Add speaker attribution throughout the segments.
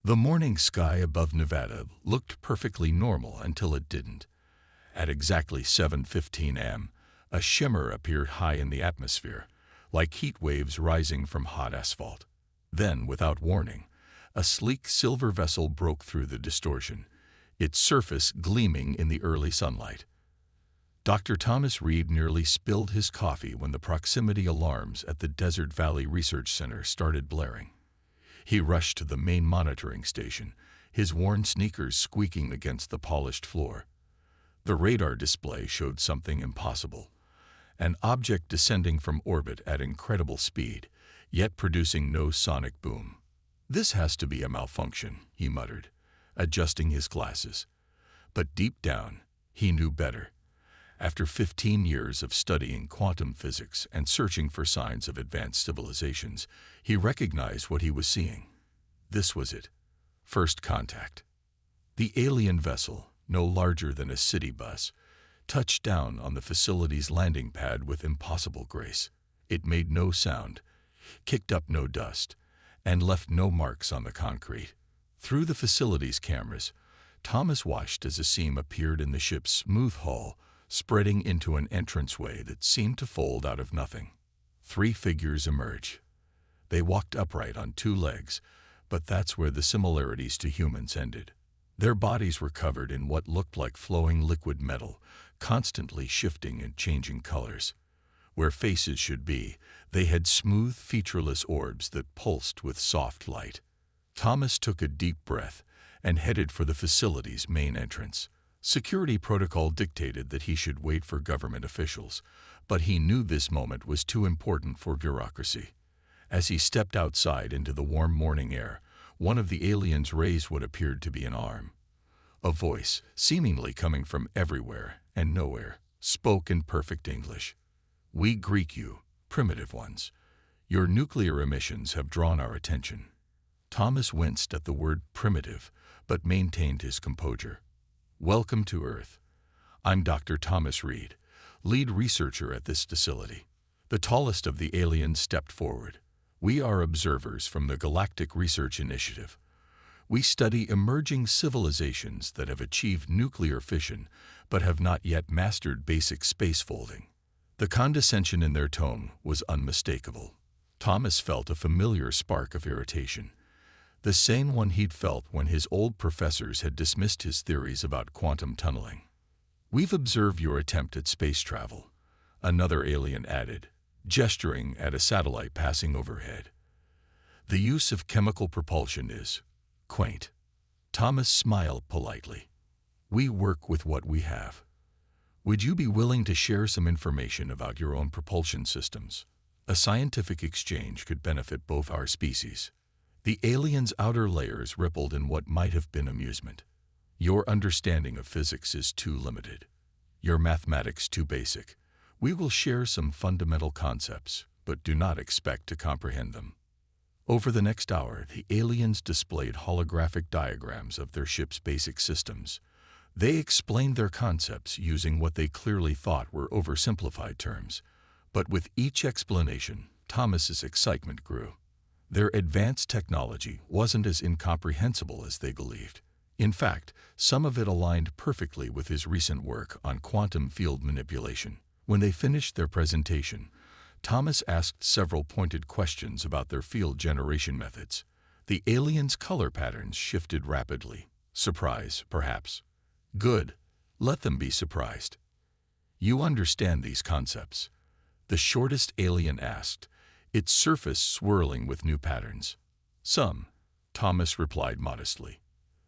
Speaker 1: The morning sky above Nevada looked perfectly normal until it didn't. At exactly 7:15 a.m., a shimmer appeared high in the atmosphere, like heat waves rising from hot asphalt. Then, without warning, a sleek silver vessel broke through the distortion, its surface gleaming in the early sunlight. Dr. Thomas Reed nearly spilled his coffee when the proximity alarms at the Desert Valley Research Center started blaring. He rushed to the main monitoring station, his worn sneakers squeaking against the polished floor. The radar display showed something impossible: an object descending from orbit at incredible speed, yet producing no sonic boom. "This has to be a malfunction," he muttered, adjusting his glasses. But deep down, he knew better. After 15 years of studying quantum physics and searching for signs of advanced civilizations, he recognized what he was seeing. This was it. First contact. The alien vessel, no larger than a city bus, touched down on the facility's landing pad with impossible grace. It made no sound, kicked up no dust, and left no marks on the concrete. Through the facility's cameras, Thomas watched as a seam appeared in the ship's smooth hull, spreading into an entranceway that seemed to fold out of nothing. 3 figures emerged. They walked upright on 2 legs, but that's where the similarities to humans ended. Their bodies were covered in what looked like flowing liquid metal, constantly shifting and changing colors. Where faces should be, they had smooth, featureless orbs that pulsed with soft light. Thomas took a deep breath and headed for the facility's main entrance. Security protocol dictated that he should wait for government officials, but he knew this moment was too important for bureaucracy. As he stepped outside into the warm morning air, one of the aliens raised what appeared to be an arm. A voice, seemingly coming from everywhere and nowhere, spoke in perfect English. "We greet you, primitive ones. Your nuclear emissions have drawn our attention." Thomas winced at the word primitive, but maintained his composure. "Welcome to Earth. I'm Dr. Thomas Reed, lead researcher at this facility." The tallest of the aliens stepped forward. "We are observers from the Galactic Research Initiative. We study emerging civilizations that have achieved nuclear fission but have not yet mastered basic space folding." The condescension in their tone was unmistakable. Thomas felt a familiar spark of irritation, the same one he'd felt when his old professors had dismissed his theories about quantum tunneling. "We've observed your attempt at space travel," another alien added, gesturing at a satellite passing overhead. "The use of chemical propulsion is quaint." Thomas smiled politely. "We work with what we have. Would you be willing to share some information about your own propulsion systems? A scientific exchange could benefit both our species." The alien's outer layers rippled in what might have been amusement. "Your understanding of physics is too limited. Your mathematics too basic. We will share some fundamental concepts, but do not expect to comprehend them." Over the next hour, the aliens displayed holographic diagrams of their ship's basic systems. They explained their concepts using what they clearly thought were oversimplified terms. But with each explanation, Thomas's excitement grew. Their advanced technology wasn't as incomprehensible as they believed. In fact, some of it aligned perfectly with his recent work on quantum field manipulation. When they finished their presentation, Thomas asked several pointed questions about their field generation methods. The aliens' color patterns shifted rapidly. Surprise, perhaps. "Good. Let them be surprised. You understand these concepts?" the shortest alien asked, its surface swirling with new patterns. "Some," Thomas replied modestly.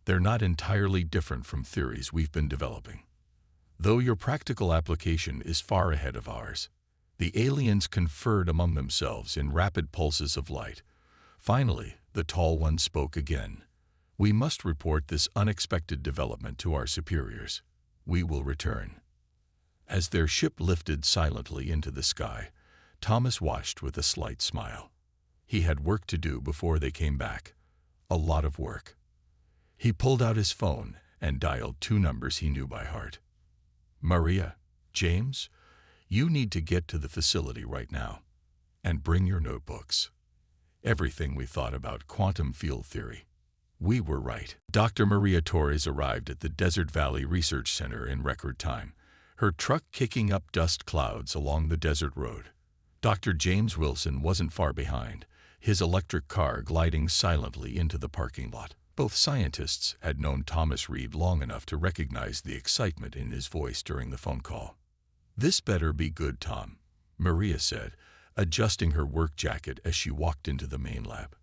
Speaker 1: "They're not entirely different from theories we've been developing, though your practical application is far ahead of ours." The aliens conferred among themselves in rapid pulses of light. Finally, the tall one spoke again. "We must report this unexpected development to our superiors. We will return." As their ship lifted silently into the sky, Thomas watched with a slight smile. He had work to do before they came back. A lot of work. He pulled out his phone and dialed 2 numbers he knew by heart. "Maria, James, you need to get to the facility right now. And bring your notebooks. Everything we thought about quantum field theory. We were right. Dr. Maria Torres arrived at the Desert Valley Research Center in record time, her truck kicking up dust clouds along the desert road. Dr. James Wilson wasn't far behind, his electric car gliding silently into the parking lot. Both scientists had known Thomas Reed long enough to recognize the excitement in his voice during the phone call. "This better be good, Tom," Maria said, adjusting her work jacket as she walked into the main lab.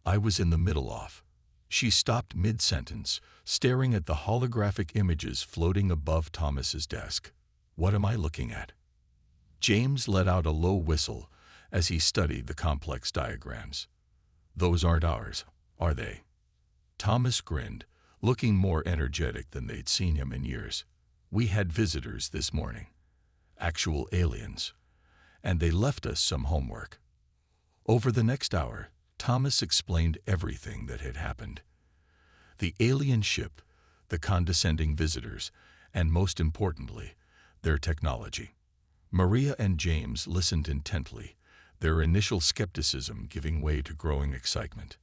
Speaker 1: I was in the middle off. She stopped mid-sentence, staring at the holographic images floating above Thomas's desk. "What am I looking at?" James let out a low whistle as he studied the complex diagrams. "Those aren't ours, are they?" Thomas grinned, looking more energetic than they'd seen him in years. "We had visitors this morning. Actual aliens. And they left us some homework." Over the next hour, Thomas explained everything that had happened. The alien ship, the condescending visitors, and most importantly, their technology. Maria and James listened intently, their initial skepticism giving way to growing excitement.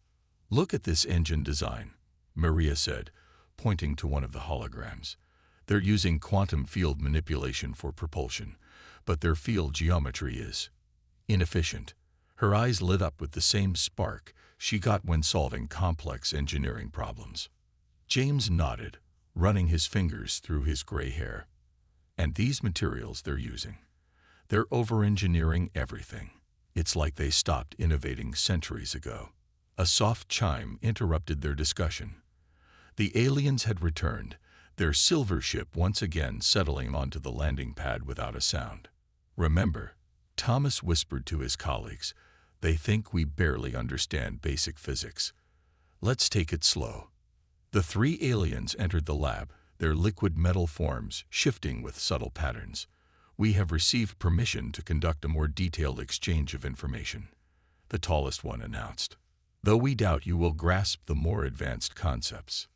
Speaker 1: "Look at this engine design," Maria said, pointing to one of the holograms. "They're using quantum field manipulation for propulsion, but their field geometry is inefficient." Her eyes lit up with the same spark she got when solving complex engineering problems. James nodded, running his fingers through his gray hair. "And these materials they're using, they're over-engineering everything. It's like they stopped innovating centuries ago." A soft chime interrupted their discussion. The aliens had returned, their silver ship once again settling onto the landing pad without a sound. "Remember," Thomas whispered to his colleagues, "they think we barely understand basic physics. Let's take it slow." The three aliens entered the lab, their liquid metal forms shifting with subtle patterns. "We have received permission to conduct a more detailed exchange of information," the tallest one announced. "Though we doubt you will grasp the more advanced concepts."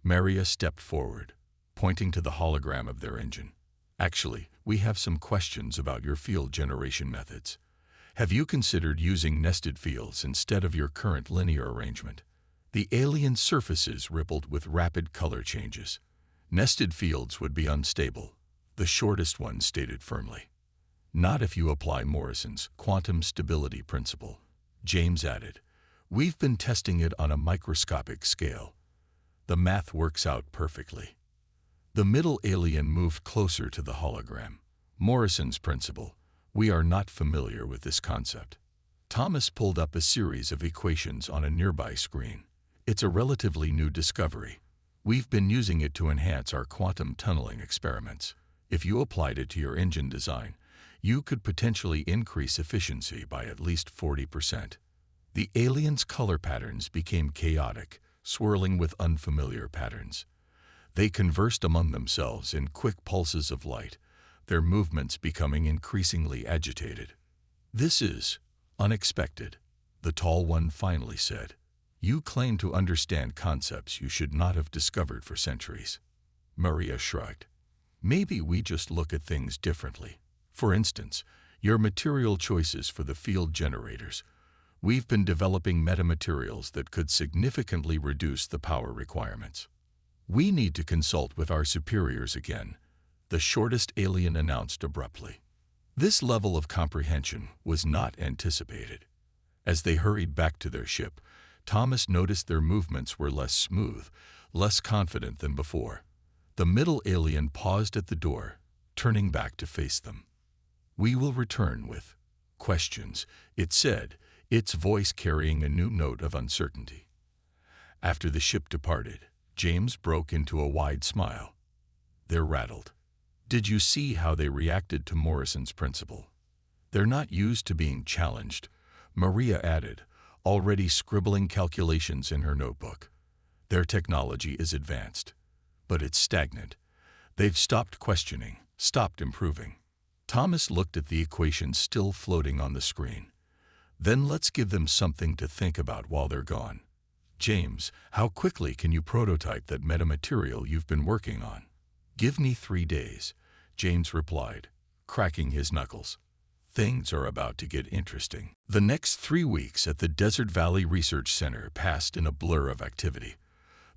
Speaker 1: Maria stepped forward, pointing to the hologram of their engine. "Actually, we have some questions about your field generation methods. Have you considered using nested fields instead of your current linear arrangement?" The alien surfaces rippled with rapid color changes. "Nested fields would be unstable," the shortest one stated firmly. "Not if you apply Morrison's quantum stability principle," James added. "We've been testing it on a microscopic scale. The math works out perfectly." The middle alien moved closer to the hologram. "Morrison's principle. We are not familiar with this concept." Thomas pulled up a series of equations on a nearby screen. "It's a relatively new discovery. We've been using it to enhance our quantum tunneling experiments. If you applied it to your engine design, you could potentially increase efficiency by at least 40%. The aliens' color patterns became chaotic, swirling with unfamiliar patterns. They conversed among themselves in quick pulses of light, their movements becoming increasingly agitated. "This is unexpected," the tall one finally said. "You claim to understand concepts you should not have discovered for centuries." Maria shrugged. "Maybe we just look at things differently. For instance, your material choices for the field generators. We've been developing metamaterials that could significantly reduce the power requirements." "We need to consult with our superiors again," the shortest alien announced abruptly. This level of comprehension was not anticipated. As they hurried back to their ship, Thomas noticed their movements were less smooth, less confident than before. The middle alien paused at the door, turning back to face them. "We will return with questions," it said, its voice carrying a new note of uncertainty. After the ship departed, James broke into a wide smile. "They're rattled. Did you see how they reacted to Morrison's principle? They're not used to being challenged," Maria added, already scribbling calculations in her notebook. "Their technology is advanced, but it's stagnant. They've stopped questioning, stopped improving." Thomas looked at the equations still floating on the screen. "Then let's give them something to think about while they're gone. James, how quickly can you prototype that metamaterial you've been working on?" "Give me 3 days," James replied, cracking his knuckles. Things are about to get interesting. The next 3 weeks at the Desert Valley Research Center passed in a blur of activity.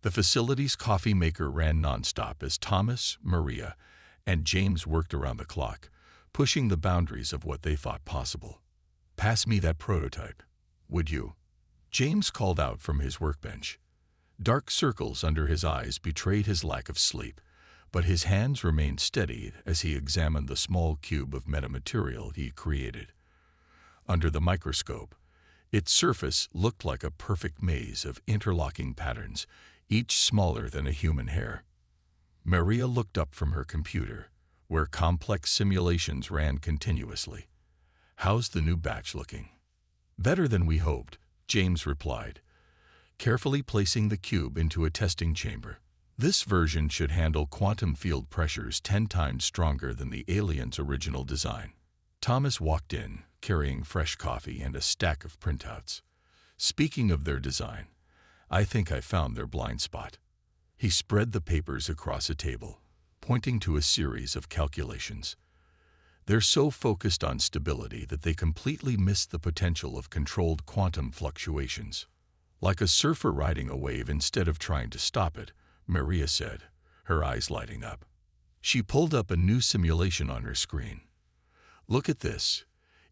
Speaker 1: The facility's coffee maker ran nonstop as Thomas, Maria, and James worked around the clock, pushing the boundaries of what they thought possible. "Pass me that prototype, would you?" James called out from his workbench. Dark circles under his eyes betrayed his lack of sleep, but his hands remained steady as he examined the small cube of metamaterial he created. Under the microscope, its surface looked like a perfect maze of interlocking patterns, each smaller than a human hair. Maria looked up from her computer, where complex simulations ran continuously. "How's the new batch looking?" "Better than we hoped," James replied, carefully placing the cube into a testing chamber. "This version should handle quantum field pressures 10 times stronger than the alien's original design." Thomas walked in, carrying fresh coffee and a stack of printouts. "Speaking of their design, I think I found their blind spot." He spread the papers across a table, pointing to a series of calculations. "They're so focused on stability that they completely miss the potential of controlled quantum fluctuations. Like a surfer riding a wave instead of trying to stop it," Maria said, her eyes lighting up. She pulled up a new simulation on her screen. "Look at this.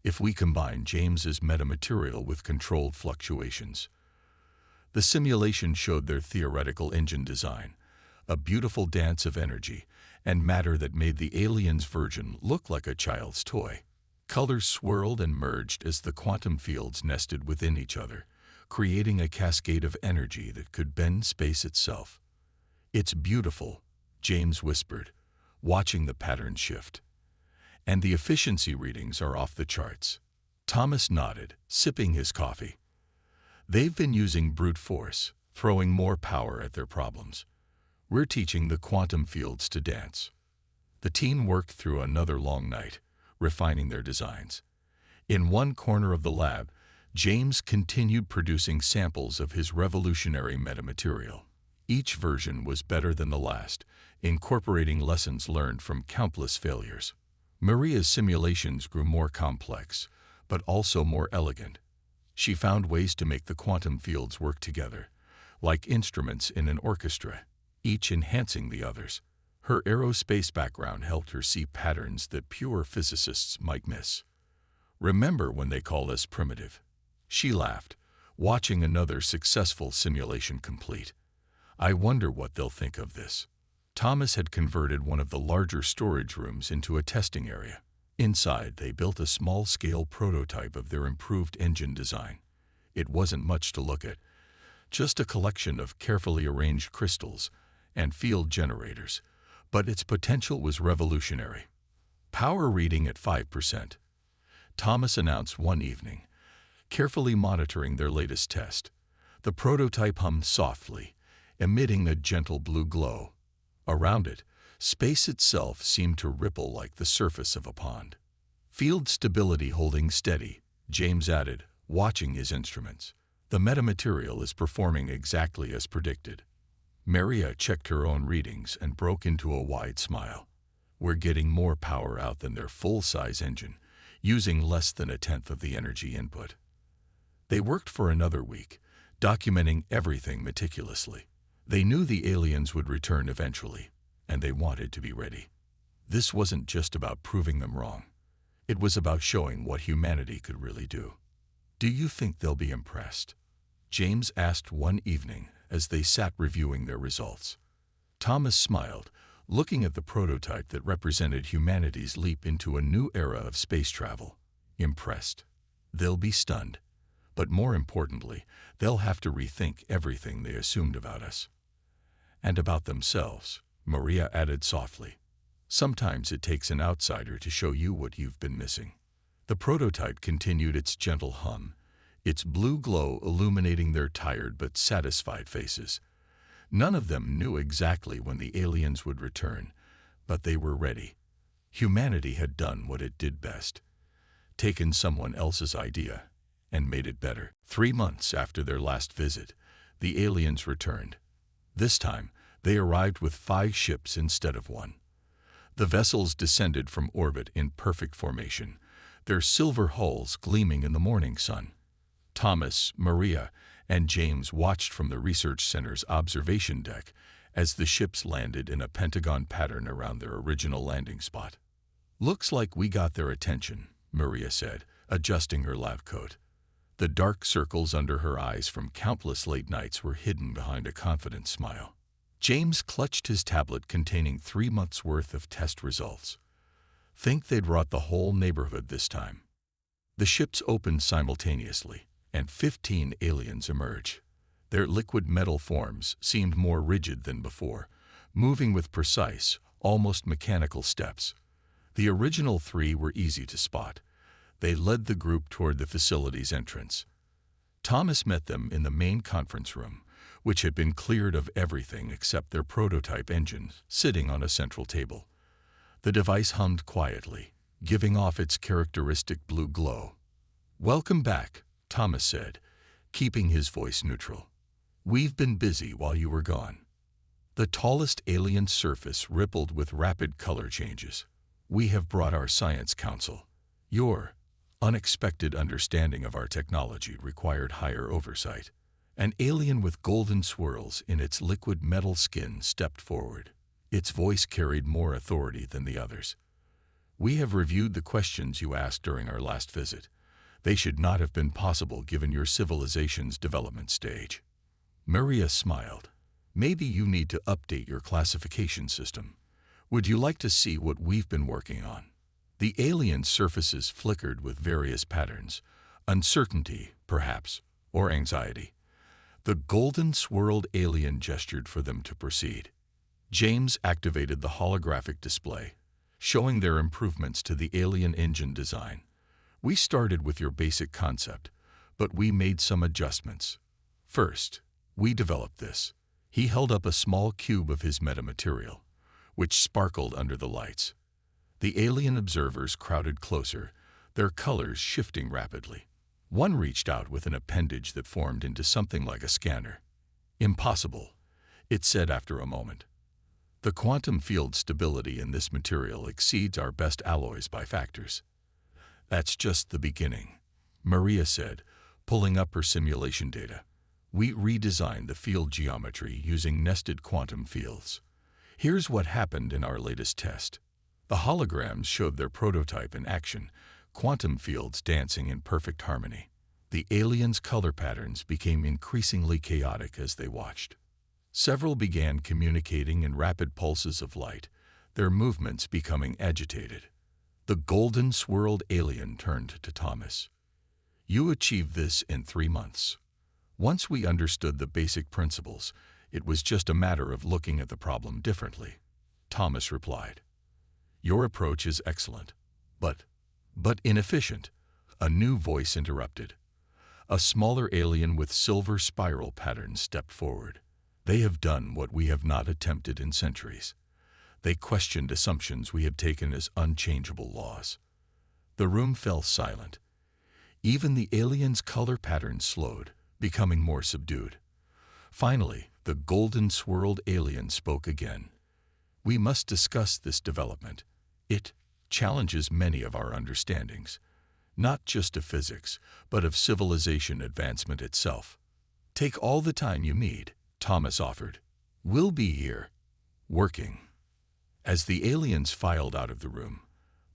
Speaker 1: If we combine James's metamaterial with controlled fluctuations." The simulation showed their theoretical engine design, a beautiful dance of energy and matter that made the alien's version look like a child's toy. Colors swirled and merged as the quantum fields nested within each other, creating a cascade of energy that could bend space itself. "It's beautiful," James whispered, watching the pattern shift. "And the efficiency readings are off the charts." Thomas nodded, sipping his coffee. "They've been using brute force, throwing more power at their problems. We're teaching the quantum fields to dance." The team worked through another long night, refining their designs. In one corner of the lab, James continued producing samples of his revolutionary metamaterial. Each version was better than the last, incorporating lessons learned from countless failures. Maria's simulations grew more complex, but also more elegant. She found ways to make the quantum fields work together, like instruments in an orchestra, each enhancing the others. Her aerospace background helped her see patterns that pure physicists might miss. "Remember when they called us primitive?" She laughed, watching another successful simulation complete. "I wonder what they'll think of this." Thomas had converted one of the larger storage rooms into a testing area. Inside, they built a small-scale prototype of their improved engine design. It wasn't much to look at, just a collection of carefully arranged crystals and field generators, but its potential was revolutionary. "Power reading at 5%, Thomas announced one evening, carefully monitoring their latest test. The prototype hummed softly, emitting a gentle blue glow. Around it, space itself seemed to ripple like the surface of a pond. "Field stability holding steady," James added, watching his instruments. "The metamaterial is performing exactly as predicted." Maria checked her own readings and broke into a wide smile. "We're getting more power out than their full-size engine, using less than a tenth of the energy input." They worked for another week, documenting everything meticulously. They knew the aliens would return eventually, and they wanted to be ready. This wasn't just about proving them wrong. It was about showing what humanity could really do. "Do you think they'll be impressed?" James asked one evening as they sat reviewing their results. Thomas smiled, looking at the prototype that represented humanity's leap into a new era of space travel. "Impressed. They'll be stunned. But more importantly, they'll have to rethink everything they assumed about us." "And about themselves," Maria added softly. "Sometimes it takes an outsider to show you what you've been missing." The prototype continued its gentle hum, its blue glow illuminating their tired but satisfied faces. None of them knew exactly when the aliens would return, but they were ready. Humanity had done what it did best, taken someone else's idea and made it better. 3 months after their last visit, the aliens returned. This time, they arrived with 5 ships instead of 1. The vessels descended from orbit in perfect formation, their silver hulls gleaming in the morning sun. Thomas, Maria, and James watched from the research center's observation deck as the ships landed in a pentagon pattern around their original landing spot. "Looks like we got their attention," Maria said, adjusting her lab coat. The dark circles under her eyes from countless late nights were hidden behind a confident smile. James clutched his tablet containing 3 months' worth of test results. "Think they'd rot the whole neighborhood this time." The ships opened simultaneously, and 15 aliens emerged. Their liquid metal forms seemed more rigid than before, moving with precise, almost mechanical steps. The original 3 were easy to spot. They led the group toward the facility's entrance. Thomas met them in the main conference room, which had been cleared of everything except their prototype engine sitting on a central table. The device hummed quietly, giving off its characteristic blue glow. "Welcome back," Thomas said, keeping his voice neutral. "We've been busy while you were gone." The tallest alien surface rippled with rapid color changes. "We have brought our science council. Your unexpected understanding of our technology required higher oversight." An alien with golden swirls in its liquid metal skin stepped forward. Its voice carried more authority than the others. "We have reviewed the questions you asked during our last visit. They should not have been possible given your civilization's development stage." Maria smiled. "Maybe you need to update your classification system. Would you like to see what we've been working on?" The alien surfaces flickered with various patterns, uncertainty, perhaps, or anxiety. The golden swirled alien gestured for them to proceed. James activated the holographic display, showing their improvements to the alien engine design. "We started with your basic concept, but we made some adjustments. First, we developed this." He held up a small cube of his metamaterial, which sparkled under the lights. The alien observers crowded closer, their colors shifting rapidly. One reached out with an appendage that formed into something like a scanner. "Impossible," it said after a moment. "The quantum field stability in this material exceeds our best alloys by factors." "That's just the beginning," Maria said, pulling up her simulation data. "We redesigned the field geometry using nested quantum fields. Here's what happened in our latest test." The holograms showed their prototype in action, quantum fields dancing in perfect harmony. The aliens' color patterns became increasingly chaotic as they watched. Several began communicating in rapid pulses of light, their movements becoming agitated. The golden swirled alien turned to Thomas. "You achieved this in 3 months. Once we understood the basic principles, it was just a matter of looking at the problem differently," Thomas replied. "Your approach is excellent, but inefficient," a new voice interrupted. A smaller alien with silver spiral patterns stepped forward. "They have done what we have not attempted in centuries. They questioned assumptions we have taken as unchangeable laws." The room fell silent. Even the alien's color patterns slowed, becoming more subdued. Finally, the golden swirled alien spoke again. "We must discuss this development. It challenges many of our understandings, not just of physics, but of civilization advancement itself." "Take all the time you need," Thomas offered. "We'll be here, working." As the aliens filed out of the room,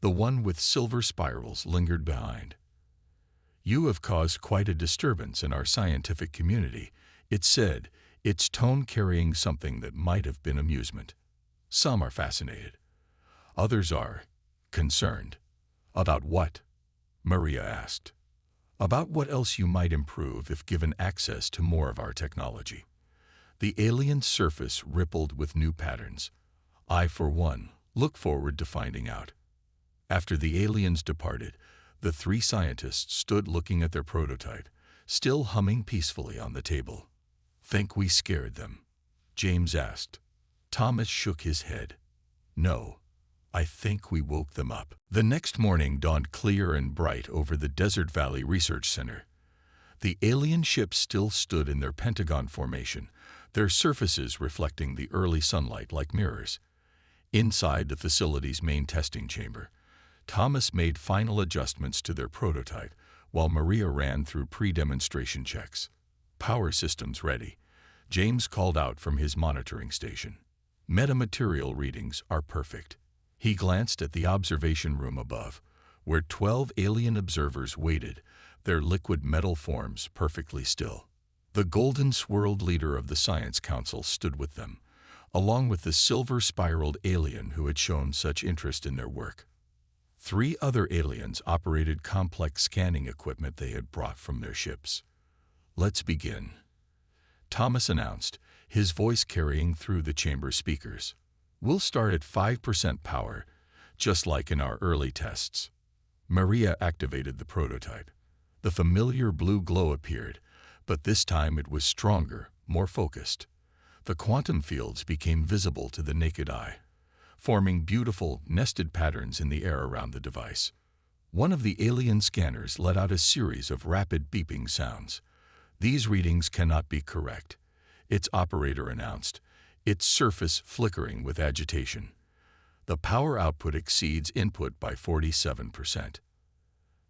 Speaker 1: the one with silver spirals lingered behind. "You have caused quite a disturbance in our scientific community," it said, its tone carrying something that might have been amusement. "Some are fascinated. Others are concerned." "About what?" Maria asked. "About what else you might improve if given access to more of our technology." The alien surface rippled with new patterns. "I, for one, look forward to finding out." After the aliens departed, the 3 scientists stood looking at their prototype, still humming peacefully on the table. "Think we scared them?" James asked. Thomas shook his head. "No. I think we woke them up." The next morning dawned clear and bright over the Desert Valley Research Center. The alien ships still stood in their pentagon formation, their surfaces reflecting the early sunlight like mirrors. Inside the facility's main testing chamber, Thomas made final adjustments to their prototype while Maria ran through pre-demonstration checks. Power systems ready, James called out from his monitoring station. Metamaterial readings are perfect. He glanced at the observation room above, where 12 alien observers waited, their liquid metal forms perfectly still. The golden-swirled leader of the Science Council stood with them, along with the silver-spiraled alien who had shown such interest in their work. 3 other aliens operated complex scanning equipment they had brought from their ships. "Let's begin," Thomas announced, his voice carrying through the chamber speakers. "We'll start at 5% power, just like in our early tests." Maria activated the prototype. The familiar blue glow appeared, but this time it was stronger, more focused. The quantum fields became visible to the naked eye, forming beautiful, nested patterns in the air around the device. One of the alien scanners let out a series of rapid beeping sounds. "These readings cannot be correct," its operator announced, its surface flickering with agitation. "The power output exceeds input by 47%.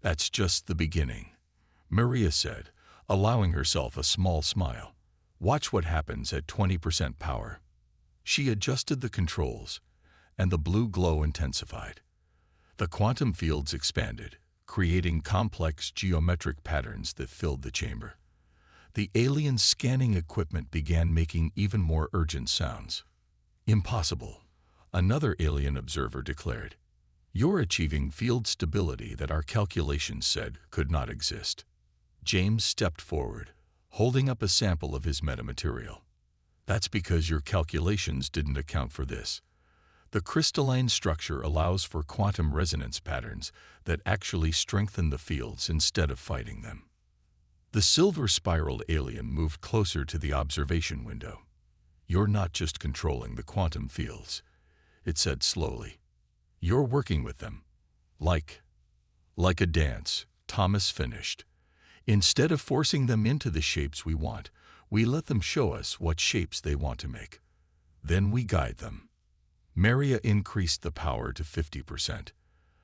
Speaker 1: "That's just the beginning," Maria said, allowing herself a small smile. "Watch what happens at 20% power." She adjusted the controls, and the blue glow intensified. The quantum fields expanded, creating complex geometric patterns that filled the chamber. The alien scanning equipment began making even more urgent sounds. "Impossible," another alien observer declared. "You're achieving field stability that our calculations said could not exist." James stepped forward, holding up a sample of his metamaterial. "That's because your calculations didn't account for this. The crystalline structure allows for quantum resonance patterns that actually strengthen the fields instead of fighting them." The silver-spiraled alien moved closer to the observation window. "You're not just controlling the quantum fields," it said slowly. "You're working with them. Like a dance," Thomas finished. "Instead of forcing them into the shapes we want, we let them show us what shapes they want to make. Then we guide them." Maria increased the power to 50%.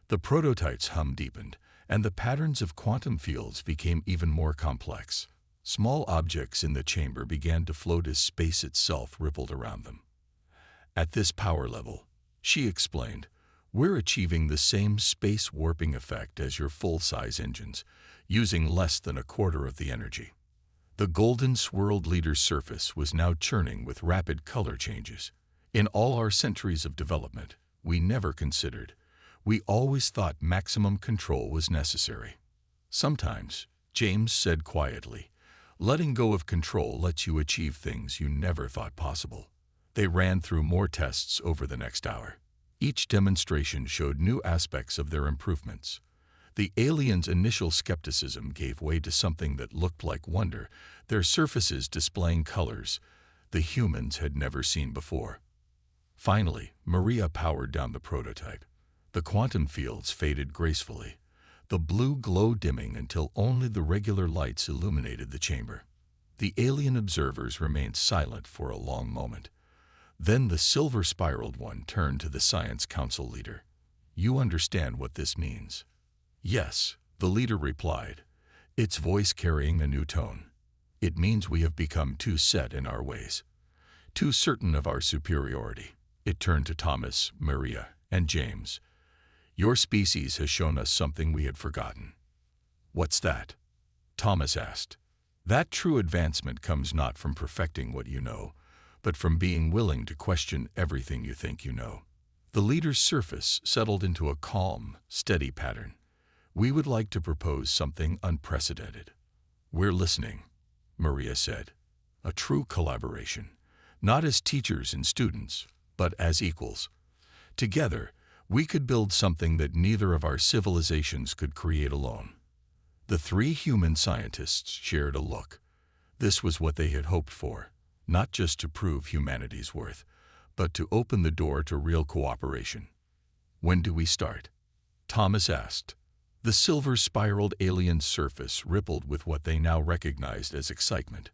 Speaker 1: The prototype's hum deepened, and the patterns of quantum fields became even more complex. Small objects in the chamber began to float as space itself rippled around them. "At this power level," she explained, "we're achieving the same space warping effect as your full-size engines, using less than a quarter of the energy." The golden swirled leader's surface was now churning with rapid color changes. "In all our centuries of development, we never considered. We always thought maximum control was necessary." "Sometimes," James said quietly, "letting go of control lets you achieve things you never thought possible." They ran through more tests over the next hour. Each demonstration showed new aspects of their improvements. The aliens' initial skepticism gave way to something that looked like wonder, their surfaces displaying colors the humans had never seen before. Finally, Maria powered down the prototype. The quantum fields faded gracefully, the blue glow dimming until only the regular lights illuminated the chamber. The alien observers remained silent for a long moment. Then the silver-spiraled one turned to the Science Council leader. "You understand what this means?" "Yes," the leader replied, its voice carrying a new tone. "It means we have become too set in our ways, too certain of our superiority." It turned to Thomas, Maria, and James. "Your species has shown us something we had forgotten." "What's that?" Thomas asked. "That true advancement comes not from perfecting what you know, but from being willing to question everything you think you know." The leader's surface settled into a calm, steady pattern. "We would like to propose something unprecedented." "We're listening," Maria said. "A true collaboration, not as teachers and students, but as equals. Together, we could build something that neither of our civilizations could create alone." The 3 human scientists shared a look. This was what they had hoped for, not just to prove humanity's worth, but to open the door to real cooperation. "When do we start?" Thomas asked. The silver-spiraled alien surface rippled with what they now recognized as excitement.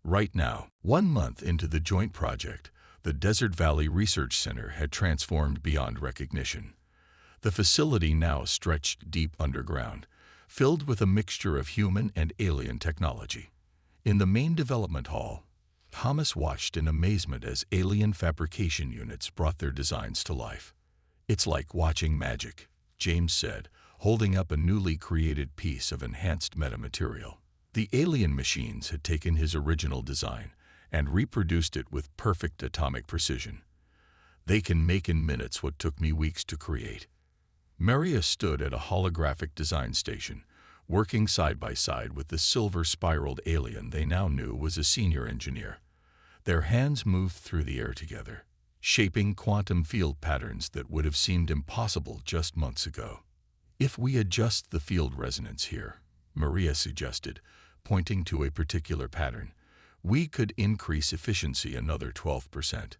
Speaker 1: Right now, 1 month into the joint project, the Desert Valley Research Center had transformed beyond recognition. The facility now stretched deep underground, filled with a mixture of human and alien technology. In the main development hall, Thomas watched in amazement as alien fabrication units brought their designs to life. "It's like watching magic," James said, holding up a newly created piece of enhanced metamaterial. The alien machines had taken his original design and reproduced it with perfect atomic precision. "They can make in minutes what took me weeks to create." Maria stood at a holographic design station, working side by side with the silver-spiraled alien they now knew was a senior engineer. Their hands moved through the air together, shaping quantum field patterns that would have seemed impossible just months ago. "If we adjust the field resonance here," Maria suggested, pointing to a particular pattern, "we could increase efficiency another 12%.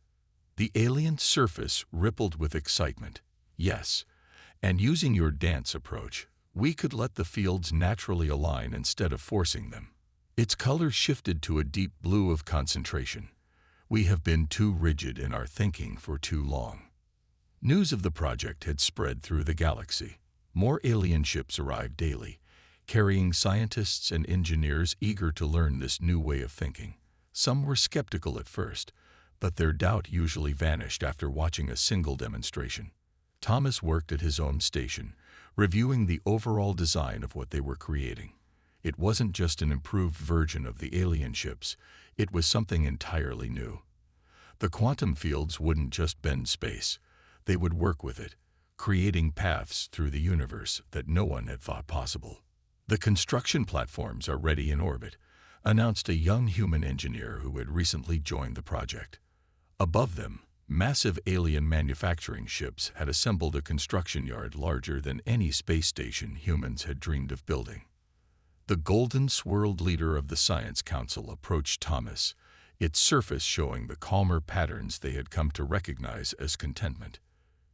Speaker 1: The alien surface rippled with excitement. "Yes, and using your dance approach, we could let the fields naturally align instead of forcing them." Its color shifted to a deep blue of concentration. "We have been too rigid in our thinking for too long." News of the project had spread through the galaxy. More alien ships arrived daily, carrying scientists and engineers eager to learn this new way of thinking. Some were skeptical at first, but their doubt usually vanished after watching a single demonstration. Thomas worked at his own station, reviewing the overall design of what they were creating. It wasn't just an improved version of the alien ships, it was something entirely new. The quantum fields wouldn't just bend space, they would work with it, creating paths through the universe that no one had thought possible. "The construction platforms are ready in orbit," announced a young human engineer who had recently joined the project. Above them, massive alien manufacturing ships had assembled a construction yard larger than any space station humans had dreamed of building. The golden-swirled leader of the Science Council approached Thomas, its surface showing the calmer patterns they had come to recognize as contentment.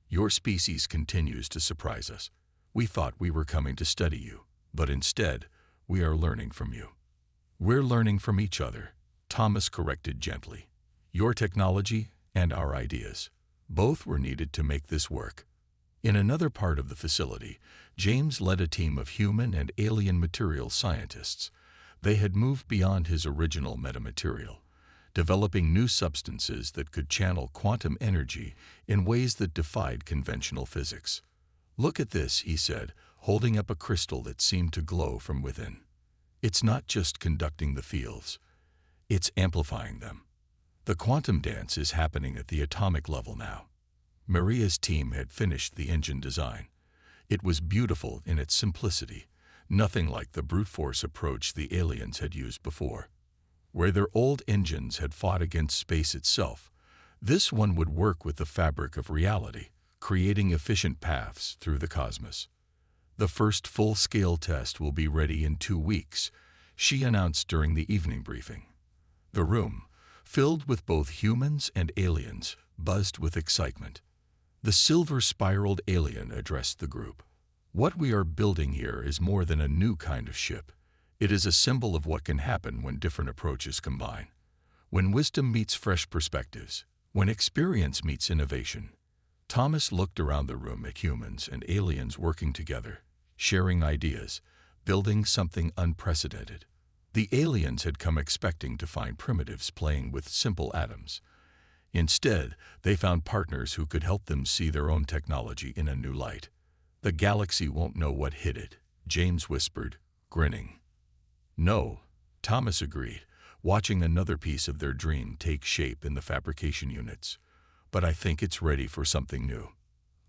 Speaker 1: "Your species continues to surprise us. We thought we were coming to study you, but instead, we are learning from you." "We're learning from each other," Thomas corrected gently. "Your technology and our ideas. Both were needed to make this work." In another part of the facility, James led a team of human and alien material scientists. They had moved beyond his original metamaterial, developing new substances that could channel quantum energy in ways that defied conventional physics. "Look at this," he said, holding up a crystal that seemed to glow from within. "It's not just conducting the fields, it's amplifying them. The quantum dance is happening at the atomic level now." Maria's team had finished the engine design. It was beautiful in its simplicity, nothing like the brute force approach the aliens had used before. Where their old engines had fought against space itself, this one would work with the fabric of reality, creating efficient paths through the cosmos. "The first full-scale test will be ready in 2 weeks," she announced during the evening briefing. The room, filled with both humans and aliens, buzzed with excitement. The silver-spiraled alien addressed the group. "What we are building here is more than a new kind of ship. It is a symbol of what can happen when different approaches combine. When wisdom meets fresh perspectives, when experience meets innovation." Thomas looked around the room at humans and aliens working together, sharing ideas, building something unprecedented. The aliens had come expecting to find primitives playing with simple atoms. Instead, they found partners who could help them see their own technology in a new light. "The galaxy won't know what hit it," James whispered, grinning. "No," Thomas agreed, watching another piece of their dream take shape in the fabrication units. "But I think it's ready for something new."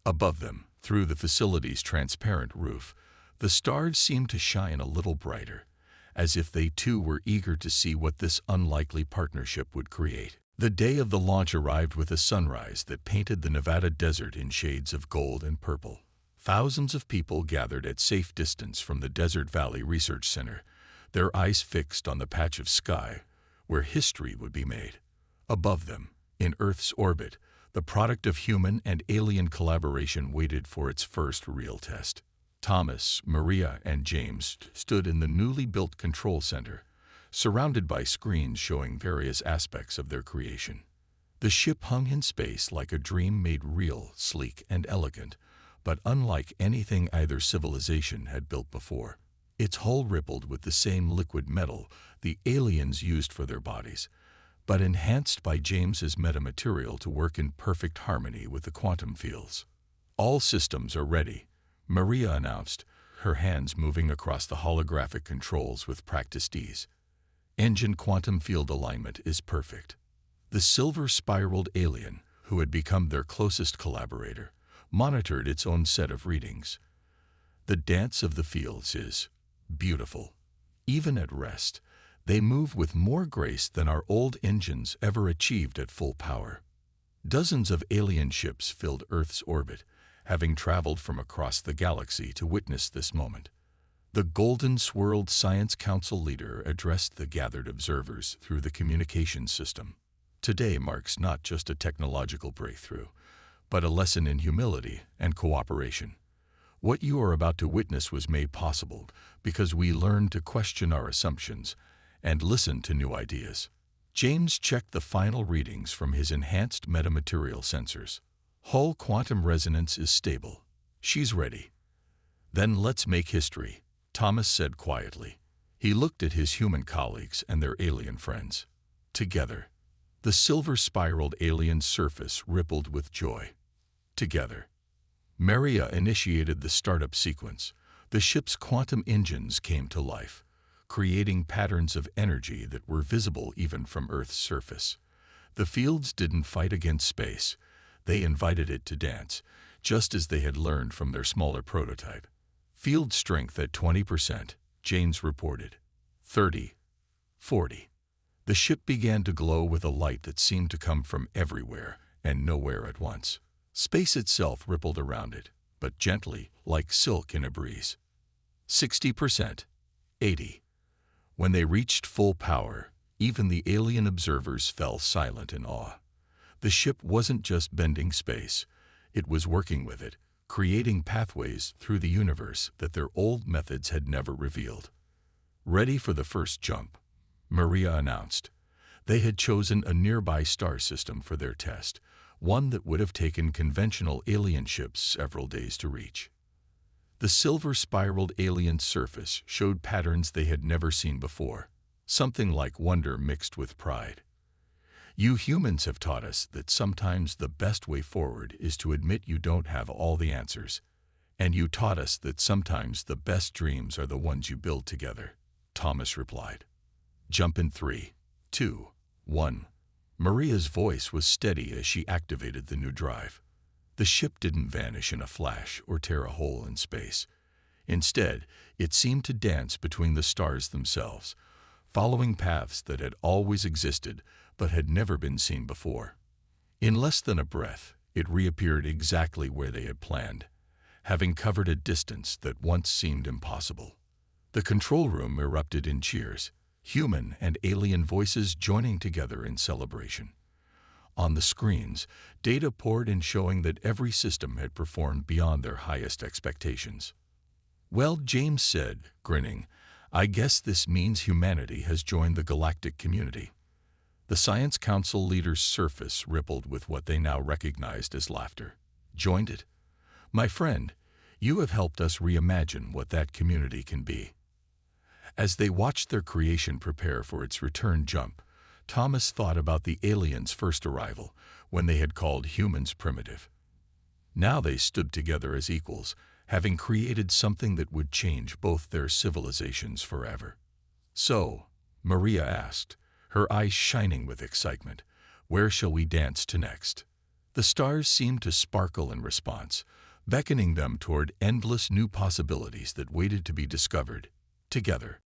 Speaker 1: Above them, through the facility's transparent roof, the stars seemed to shine a little brighter, as if they too were eager to see what this unlikely partnership would create. The day of the launch arrived with a sunrise that painted the Nevada desert in shades of gold and purple. Thousands of people gathered at safe distance from the Desert Valley Research Center, their eyes fixed on the patch of sky where history would be made. Above them, in Earth's orbit, the product of human and alien collaboration waited for its first real test. Thomas, Maria, and James stood in the newly built control center, surrounded by screens showing various aspects of their creation. The ship hung in space like a dream made real, sleek, and elegant, but unlike anything either civilization had built before. Its hull rippled with the same liquid metal the aliens used for their bodies, but enhanced by James's metamaterial to work in perfect harmony with the quantum fields. "All systems are ready," Maria announced, her hands moving across the holographic controls with practiced ease. "Engine quantum field alignment is perfect." The silver-spiraled alien, who had become their closest collaborator, monitored its own set of readings. "The dance of the fields is beautiful. Even at rest, they move with more grace than our old engines ever achieved at full power." Dozens of alien ships filled Earth's orbit, having traveled from across the galaxy to witness this moment. The golden-swirled Science Council leader addressed the gathered observers through the communications system. "Today marks not just a technological breakthrough, but a lesson in humility and cooperation. What you are about to witness was made possible because we learned to question our assumptions and listen to new ideas." James checked the final readings from his enhanced metamaterial sensors. "Hull quantum resonance is stable. She's ready." "Then let's make history," Thomas said quietly. He looked at his human colleagues and their alien friends. Together. The silver-spiraled alien surface rippled with joy. Together. Maria initiated the startup sequence. The ship's quantum engines came to life, creating patterns of energy that were visible even from Earth's surface. The fields didn't fight against space. They invited it to dance, just as they had learned from their smaller prototype. "Field strength at 20%, James reported. 30, 40. The ship began to glow with a light that seemed to come from everywhere and nowhere at once. Space itself rippled around it, but gently, like silk in a breeze. 60%, 80. When they reached full power, even the alien observers fell silent in awe. The ship wasn't just bending space, it was working with it, creating pathways through the universe that their old methods had never revealed. "Ready for the first jump," Maria announced. They had chosen a nearby star system for their test, one that would have taken conventional alien ships several days to reach. The silver-spiraled alien surface showed patterns they had never seen before, something like wonder mixed with pride. "You humans have taught us that sometimes the best way forward is to admit you don't have all the answers. And you taught us that sometimes the best dreams are the ones you build together," Thomas replied. "Jump in 3, 2, 1. Maria's voice was steady as she activated the new drive. The ship didn't vanish in a flash or tear a hole in space. Instead, it seemed to dance between the stars themselves, following paths that had always existed but had never been seen before. In less than a breath, it reappeared exactly where they had planned, having covered a distance that once seemed impossible. The control room erupted in cheers, human and alien voices joining together in celebration. On the screens, data poured in showing that every system had performed beyond their highest expectations. "Well," James said, grinning, "I guess this means humanity has joined the galactic community." The Science Council leader's surface rippled with what they now recognized as laughter. "Joined it? My friend, you have helped us reimagine what that community can be." As they watched their creation prepare for its return jump, Thomas thought about the aliens' first arrival, when they had called humans primitive. Now they stood together as equals, having created something that would change both their civilizations forever. "So," Maria asked, her eyes shining with excitement, "where shall we dance to next?" The stars seemed to sparkle in response, beckoning them toward endless new possibilities that waited to be discovered together.